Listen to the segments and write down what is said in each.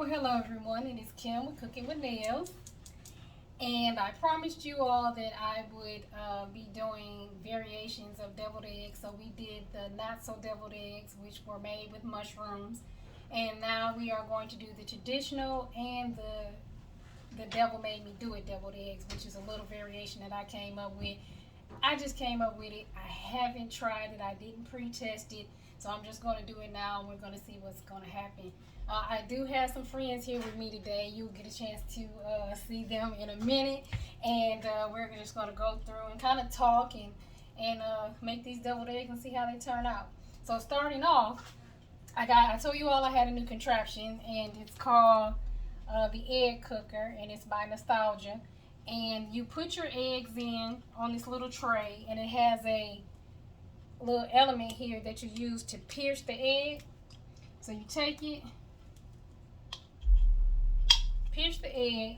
Well, hello everyone. It is Kim with Cooking with Nails, and I promised you all that I would be doing variations of deviled eggs. So we did the not so deviled eggs, which were made with mushrooms, and now we are going to do the traditional and the devil made me do it deviled eggs, which is a little variation that I came up with. I just came up with it. I haven't tried it. I didn't pre-test it. So I'm just going to do it now and we're going to see what's going to happen. I do have some friends here with me today. You'll get a chance to see them in a minute. And we're just going to go through and kind of talk and make these deviled eggs and see how they turn out. So starting off, I told you all I had a new contraption and it's called the egg cooker and it's by Nostalgia. And you put your eggs in on this little tray and it has a little element here that you use to pierce the egg. So you take it, pierce the egg,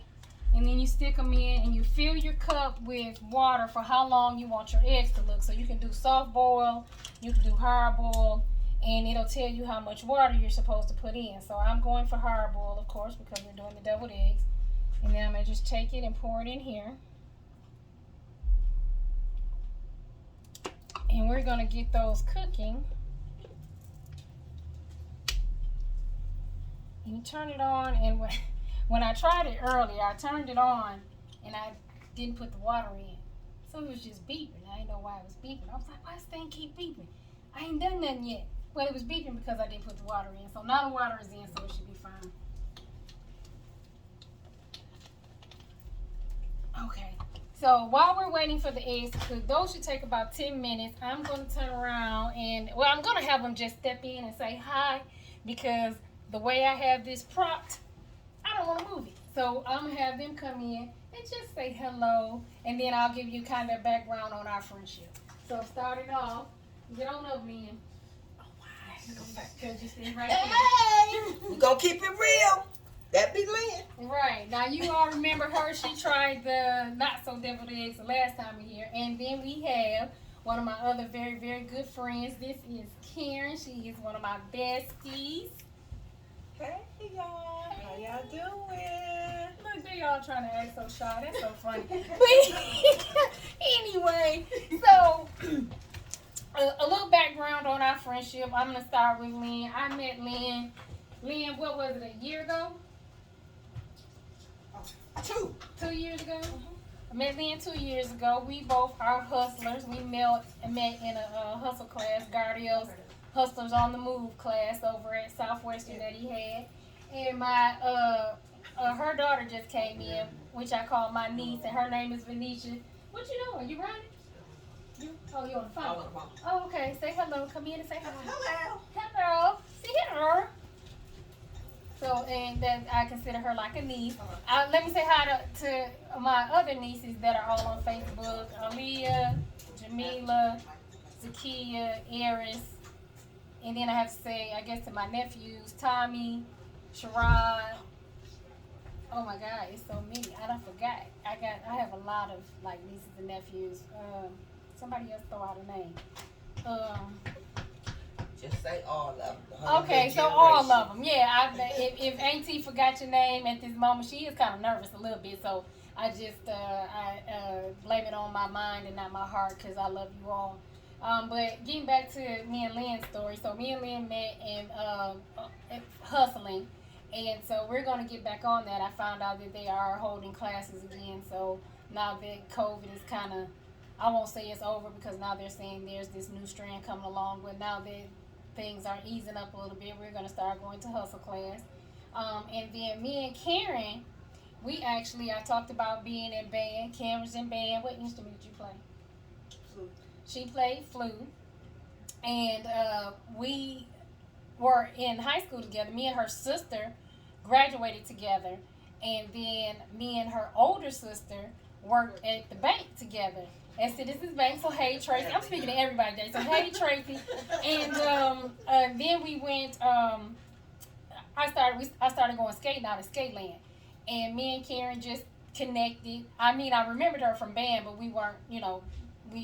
and then you stick them in and you fill your cup with water for how long you want your eggs to look. So you can do soft boil, you can do hard boil, and it'll tell you how much water you're supposed to put in. So I'm going for hard boil, of course, because we're doing the deviled eggs. And then I'm going to just take it and pour it in here. And we're going to get those cooking. And you turn it on, and when I tried it earlier, I turned it on and I didn't put the water in. So it was just beeping. I didn't know why it was beeping. I was like, why does this thing keep beeping? I ain't done nothing yet. Well, it was beeping because I didn't put the water in. So now the water is in, so it should be fine. Okay, so while we're waiting for the eggs to cook, those should take about 10 minutes. I'm going to turn around and, well, I'm going to have them just step in and say hi because the way I have this propped, I don't want to move it. So I'm going to have them come in and just say hello, and then I'll give you kind of background on our friendship. So starting off, get on up, Lynn. Oh, wow. Because you stay right there. Hey! We're going to keep it real. That be Lynn. Right. Now, you all remember her. She tried the not so deviled eggs the last time we here. And then we have one of my other very, very good friends. This is Karen. She is one of my besties. Hey, y'all. How y'all doing? Look, they all trying to act so shy. That's so funny. But anyway, so a little background on our friendship. I'm going to start with Lynn. I met Lynn. Lynn, what was it, a year ago? 2 years ago. I met Lynn 2 years ago. We both are hustlers. We met in a hustle class, Gardio's Hustlers on the Move class over at Southwestern that he had. And my her daughter just came in, which I call my niece, and her name is Venetia. What you doing? You running? You on the phone? Oh, okay. Say hello. Come in and say hello. Hello. Hello. Say hello. So, and then I consider her like a niece. Let me say hi to my other nieces that are all on Facebook. Aaliyah, Jamila, Zakia, Eris. And then I have to say, I guess, to my nephews, Tommy, Sherrod. Oh my God, it's so many. I done forgot. I have a lot of like nieces and nephews. Somebody else throw out a name. Just say all of them. Okay, so all of them. Yeah, if Auntie forgot your name at this moment, she is kind of nervous a little bit. So I just blame it on my mind and not my heart because I love you all. But getting back to me and Lynn's story. So me and Lynn met in hustling. And so we're going to get back on that. I found out that they are holding classes again. So now that COVID is kind of, I won't say it's over because now they're saying there's this new strand coming along. But now that things are easing up a little bit, we're going to start going to hustle class. And then me and Karen, I talked about being in band. Karen's in band. What instrument did you play? Flute. She played flute. And we were in high school together. Me and her sister graduated together. And then me and her older sister worked at the bank together. And Citizens Bank. So hey Tracy, I'm speaking to everybody today. So hey Tracy, and then we went. I started going skating out at Skateland, and me and Karen just connected. I mean, I remembered her from band, but we weren't.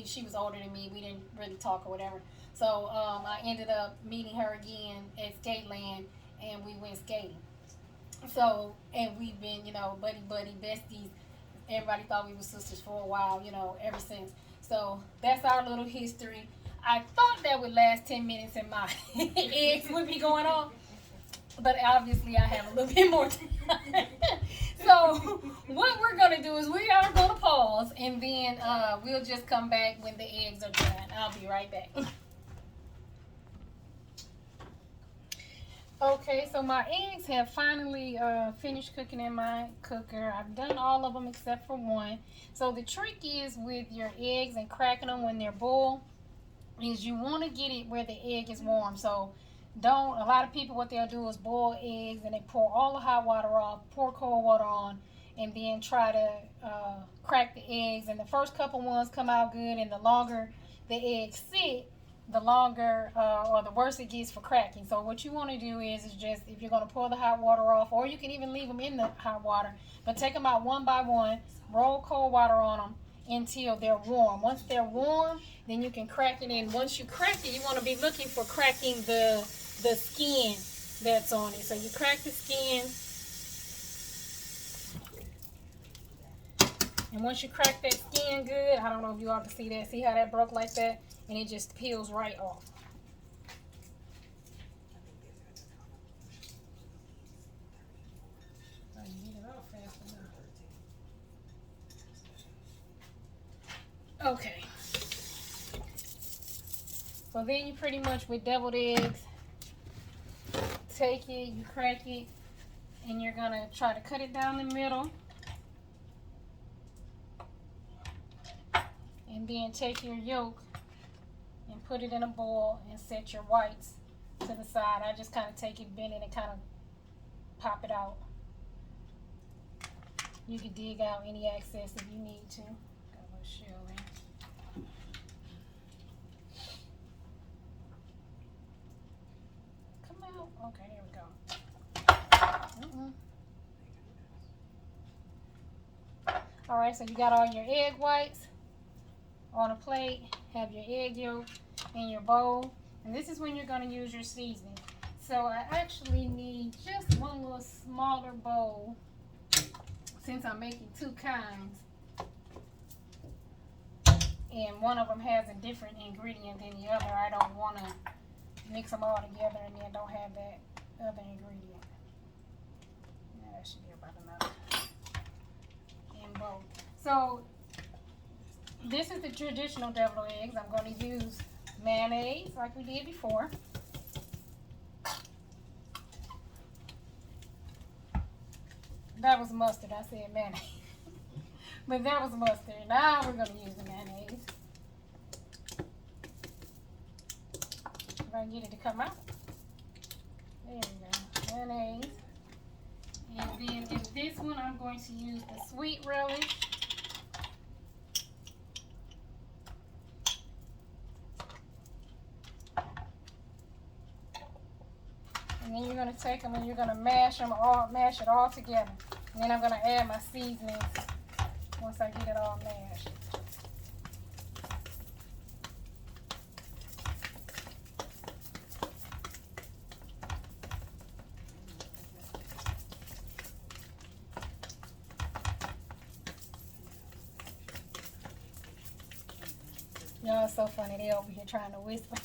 She was older than me. We didn't really talk or whatever. So I ended up meeting her again at Skateland, and we went skating. So, and we've been, buddy besties. Everybody thought we were sisters for a while, ever since. So that's our little history. I thought that would last 10 minutes and my eggs would be going on, but obviously I have a little bit more time. So what we're gonna do is we are gonna pause, and then we'll just come back when the eggs are done. I'll be right back. Okay, so my eggs have finally finished cooking in my cooker. I've done all of them except for one. So the trick is with your eggs and cracking them when they're boiled is you want to get it where the egg is warm. So a lot of people, what they'll do is boil eggs and they pour all the hot water off, pour cold water on, and then try to crack the eggs. And the first couple ones come out good, and the longer the eggs sit, the longer or the worse it gets for cracking. So what you want to do is just, if you're going to pour the hot water off, or you can even leave them in the hot water, but take them out one by one, roll cold water on them until they're warm. Once they're warm, then you can crack it. And once you crack it, you want to be looking for cracking the skin that's on it. So you crack the skin, and once you crack that skin good, I don't know if you all can see that. See how that broke like that? And it just peels right off. Oh, you get it off fast enough. Okay. So then you pretty much, with deviled eggs, take it, you crack it, and you're gonna try to cut it down the middle. And then take your yolk and put it in a bowl and set your whites to the side. I just kind of take it, bend it, and kind of pop it out. You can dig out any excess if you need to. Got a little shell in. Come out. Okay, there we go. All right, so you got all your egg whites on a plate. Have your egg yolk in your bowl, and this is when you're going to use your seasoning. So I actually need just one little smaller bowl, since I'm making two kinds, and one of them has a different ingredient than the other. I don't want to mix them all together and then don't have that other ingredient. Yeah, that should be about enough in both. So this is the traditional deviled eggs. I'm going to use mayonnaise like we did before. That was mustard. I said mayonnaise. But that was mustard. Now we're going to use the mayonnaise. If I can get it to come out. There we go. Mayonnaise. And then in this one, I'm going to use the sweet relish. And then you're going to take them and you're going to mash it all together. And then I'm going to add my seasonings once I get it all mashed. Y'all, it's so funny. They over here trying to whisper.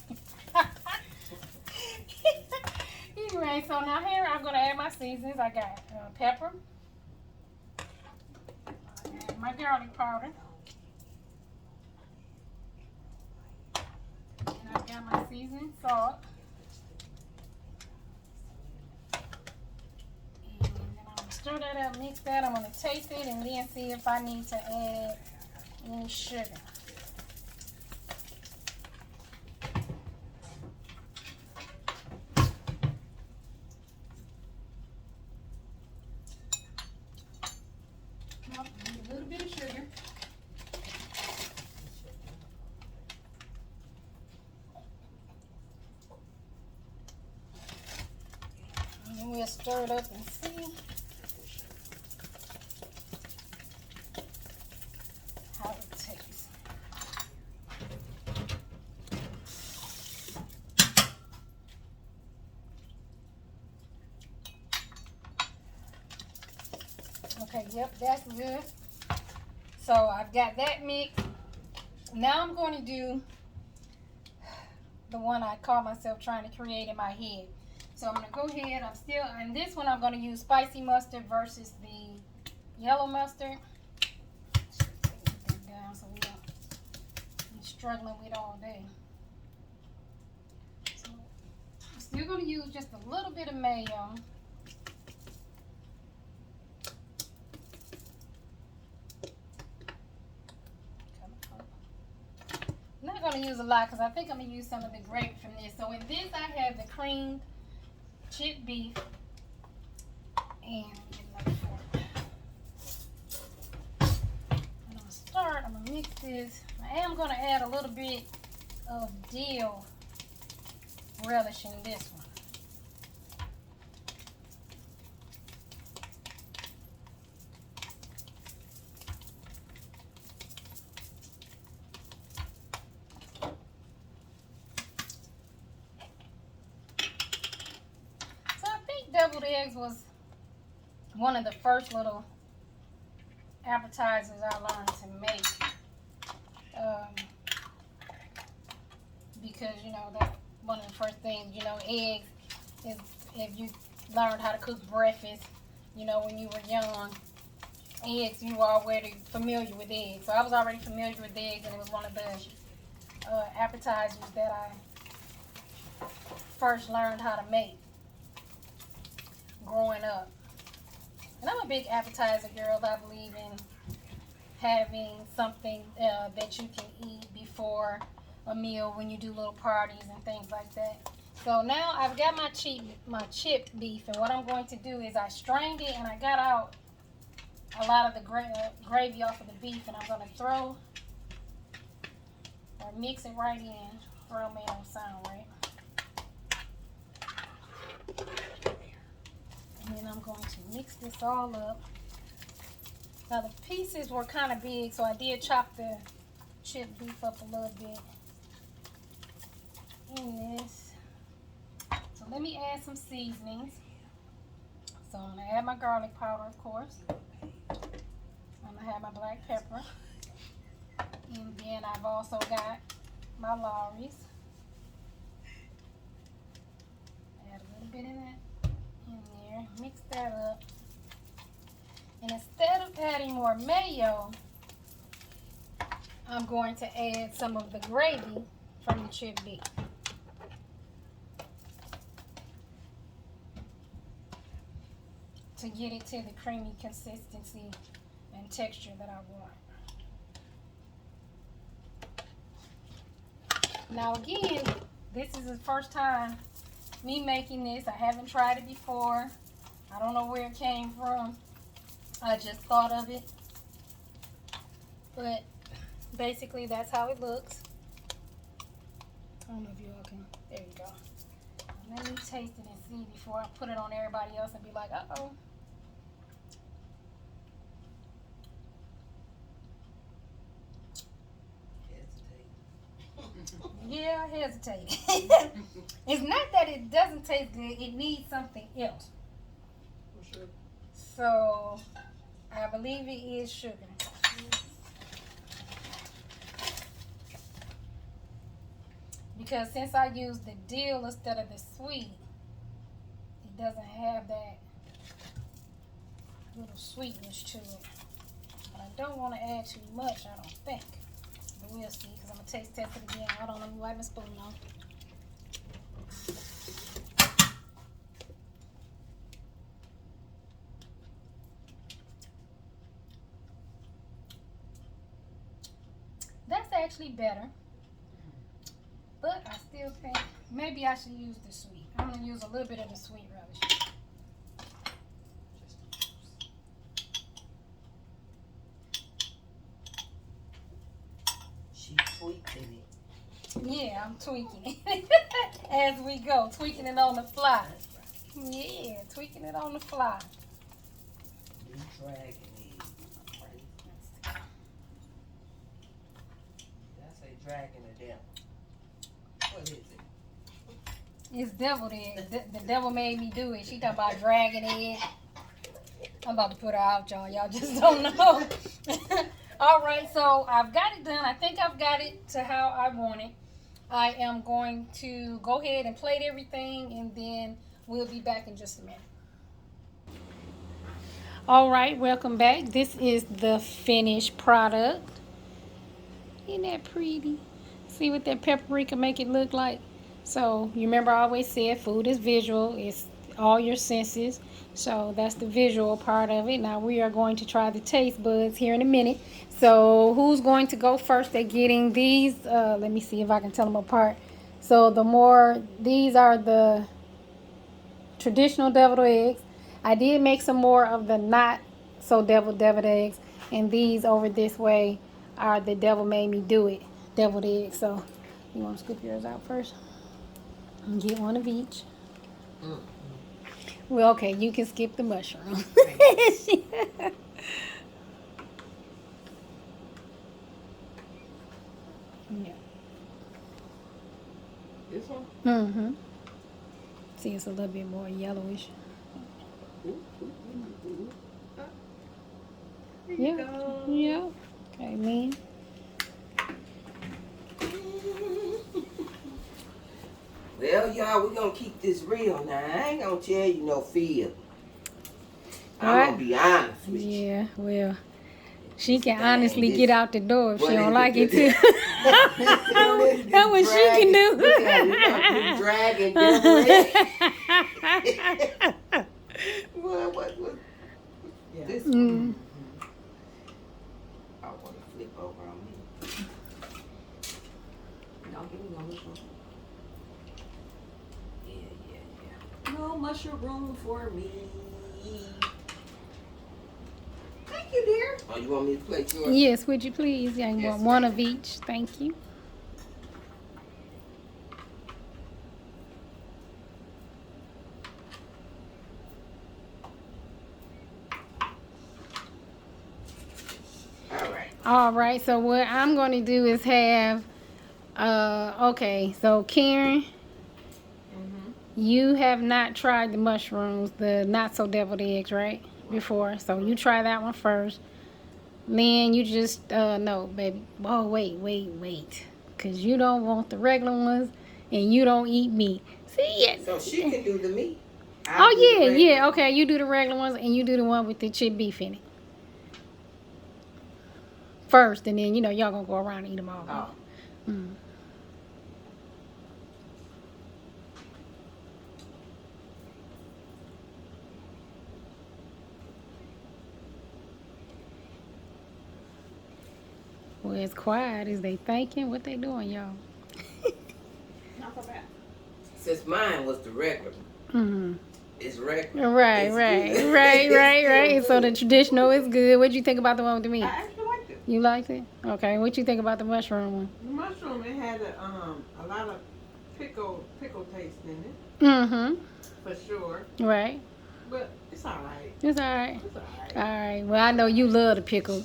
Anyway, so now here I'm going to add my seasonings. I got pepper. I add my garlic powder. And I've got my seasoning salt. And then I'm going to stir that up, mix that. I'm going to taste it and then see if I need to add any sugar. A little bit of sugar. And then we'll stir it up and see how it tastes. Okay, yep, that's good. So I've got that mixed. Now I'm going to do the one I call myself trying to create in my head. So I'm going to go ahead. And this one I'm going to use spicy mustard versus the yellow mustard. Take that down so we don't be struggling with all day. So I'm still going to use just a little bit of mayo. I'm not going to use a lot because I think I'm going to use some of the gravy from this. So in this I have the creamed chipped beef and I'm going to mix this. I am going to add a little bit of dill relish in this one. Deviled eggs was one of the first little appetizers I learned to make because that's one of the first things. Eggs is, if you learned how to cook breakfast when you were young, eggs, you were already familiar with eggs. So I was already familiar with eggs, and it was one of the appetizers that I first learned how to make growing up. And I'm a big appetizer girl. I believe in having something that you can eat before a meal when you do little parties and things like that. So now I've got my chipped beef, and what I'm going to do is I strained it and I got out a lot of the gravy off of the beef, and I'm going to throw or mix it right in. Throw made no sound, right? And then I'm going to mix this all up. Now the pieces were kind of big, so I did chop the chipped beef up a little bit in this. So let me add some seasonings. So I'm going to add my garlic powder, of course. I'm going to have my black pepper. And then I've also got my Lawry's. Add a little bit of that in there. Mix that up. And instead of adding more mayo, I'm going to add some of the gravy from the chipped beef. To get it to the creamy consistency and texture that I want. Now again, this is the first time me making this. I haven't tried it before. I don't know where it came from. I just thought of it. But basically that's how it looks. I don't know if you all can. There you go. Let me taste it and see before I put it on everybody else and be like, uh-oh. Yeah, I hesitate. It's not that it doesn't taste good. It needs something else. For sure. So, I believe it is sugar. Because since I used the dill instead of the sweet, it doesn't have that little sweetness to it. But I don't want to add too much, I don't think. But we'll see, because I'm going to taste test it again. Hold on, let me wipe my spoon off. That's actually better. But I still think maybe I should use the sweet. I'm going to use a little bit of the sweet relish. She tweaking it. Yeah, I'm tweaking it as we go. Tweaking it on the fly. Yeah, tweaking it on the fly. You dragging it. I say dragging it down. What is it? It's deviled egg. The devil made me do it. She talking about dragging egg. I'm about to put her out, y'all. Y'all just don't know. All right, so I've got it done. I think I've got it to how I want it. I am going to go ahead and plate everything, and then we'll be back in just a minute. All right, welcome back. This is the finished product. Isn't that pretty? See what that paprika make it look like? So you remember I always said food is visual. It's all your senses. So that's the visual part of it. Now we are going to try the taste buds here in a minute. So who's going to go first at getting these? Let me see if I can tell them apart. So these are the traditional deviled eggs. I did make some more of the not so deviled eggs. And these over this way are the devil made me do it deviled eggs. So you want to scoop yours out first? And get one of each. Well, okay, you can skip the mushroom. Yeah. This one? Mm-hmm. See, it's a little bit more yellowish. Yeah. Yeah. Okay, man. Well, y'all, we're gonna keep this real now. I ain't gonna tell you no fib. I'm gonna be honest with you. Yeah, well, she can honestly get out the door if she don't like it too. That's what she can do. Look at it, dragging devil. What? Yeah. This one. I want to flip over on me. Don't give me no mushroom. Yeah. No mushroom for me. Thank you, dear. Oh, you want me to plate yours? Yes, would you please? I Yes, want one of each. Thank you. All right, so what I'm going to do is have, okay, so Karen, you have not tried the mushrooms, the not so deviled eggs, right? Before, so you try that one first. Lynn, you just, no, baby. Oh, wait. Because you don't want the regular ones, and you don't eat meat. See it? So she can do the meat. Yeah, okay, you do the regular ones, and you do the one with the chipped beef in it. First, and then y'all gonna go around and eat them all. Oh. Mm. Well, it's quiet. Is they thinking? What they doing, y'all? Not so bad. Since mine was the regular, it's regular. Right. So the traditional is good. What'd you think about the one with the meat? I actually liked it. You liked it? Okay. What you think about the mushroom one? The mushroom, it had a lot of pickle taste in it. Mm-hmm. For sure. Right. But it's all right. It's all right. It's all right. All right. Well, I know you love the pickle.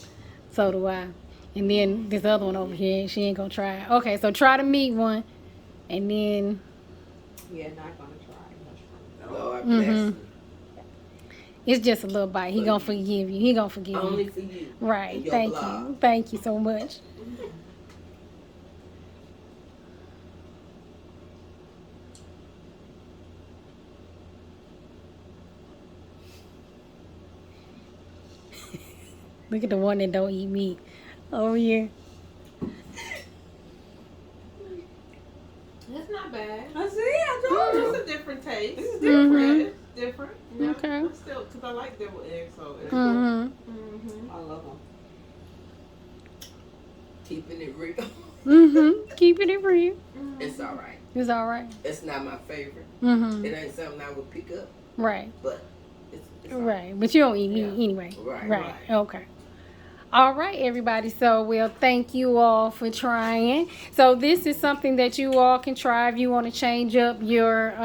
So do I. And then this other one over here, she ain't gonna try it. Okay, so try the meat one, and then. Yeah, not gonna try mushroom. Lord bless you. It's just a little bite. He gonna forgive you. He gonna forgive you. Only for you. Right. and your Thank blog. you. Thank you so much. Look at the one that don't eat meat. Oh yeah. It's not bad. I see. I told you it's a different taste. It's different. different. It's different. You know? Okay. But still, because I like deviled eggs, so it's Mm-hmm. I love them. Keeping it real. Keeping it real. It's all right. It's all right. It's not my favorite. Mm-hmm. It ain't something I would pick up, Right. but it's all Right. But you don't eat meat anyway. Right. Okay. All right, everybody. So, well, thank you all for trying. So, this is something that you all can try if you want to change up your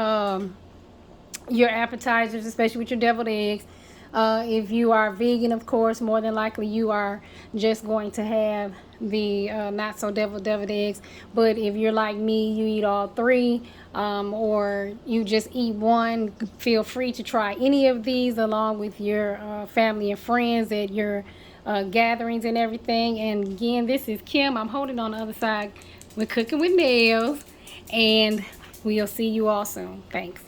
appetizers, especially with your deviled eggs. If you are vegan, of course, more than likely you are just going to have the not so deviled eggs. But if you're like me, you eat all three, or you just eat one, feel free to try any of these along with your family and friends at your gatherings and everything. And again, this is Kim. I'm holding on the other side with Cooking with Nails, and we'll see you all soon. Thanks.